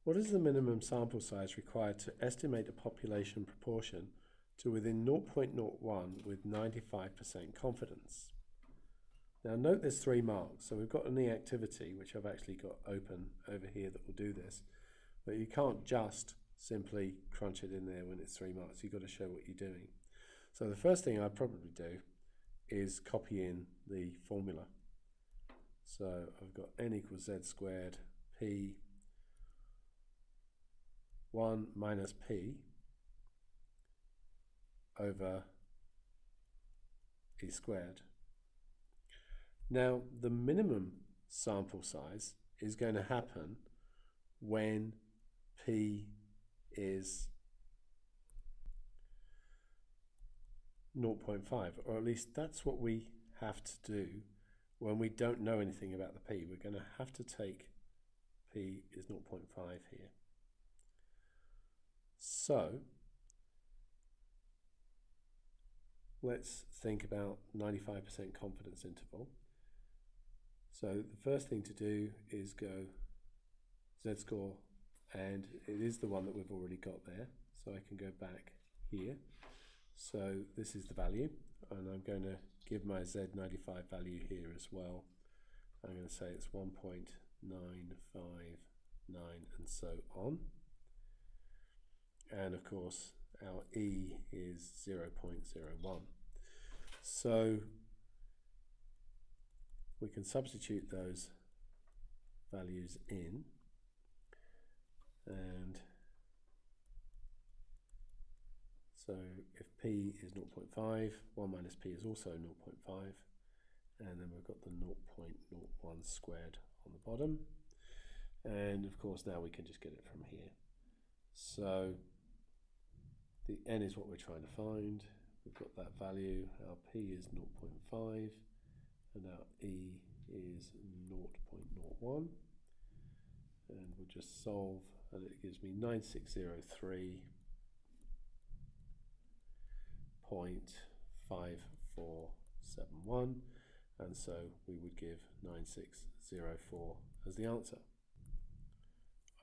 What is the minimum sample size required to estimate a population proportion to within 0.01 with 95% confidence? Now note there's 3 marks, so we've got an activity which I've actually got open over here that will do this, but you can't just simply crunch it in there when it's 3 marks. You've got to show what you're doing. So the first thing I'd probably do is copy in the formula. So I've got n equals z squared p 1 minus p over e squared. Now the minimum sample size is going to happen when p is 0.5, or at least that's what we have to do when we don't know anything about the p. We're going to have to take p is 0.5 here. So let's think about 95% confidence interval. So the first thing to do is go z-score, and it is the one that we've already got there, so I can go back here. So this is the value, and I'm going to give my z95 value here as well. I'm going to say it's 1.959 and so on. And of course our E is 0.01. So we can substitute those values in, and so if p is 0.5, 1 minus p is also 0.5, and then we've got the 0.01 squared on the bottom, and of course now we can just get it from here. So the n is what we're trying to find. We've got that value. Our p is 0.5 and our e is 0.01, and we'll just solve, and it gives me 9603.5471, and so we would give 9604 as the answer.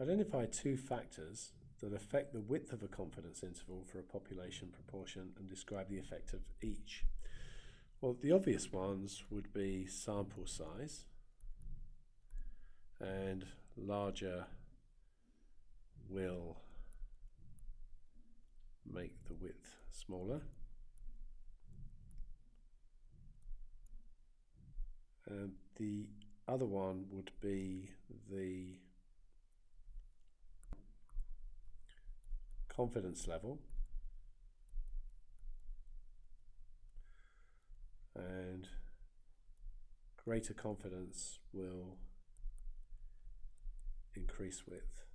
Identify 2 factors that affect the width of a confidence interval for a population proportion and describe the effect of each. Well, the obvious ones would be sample size, and larger will make the width smaller, and the other one would be the confidence level, and greater confidence will increase width.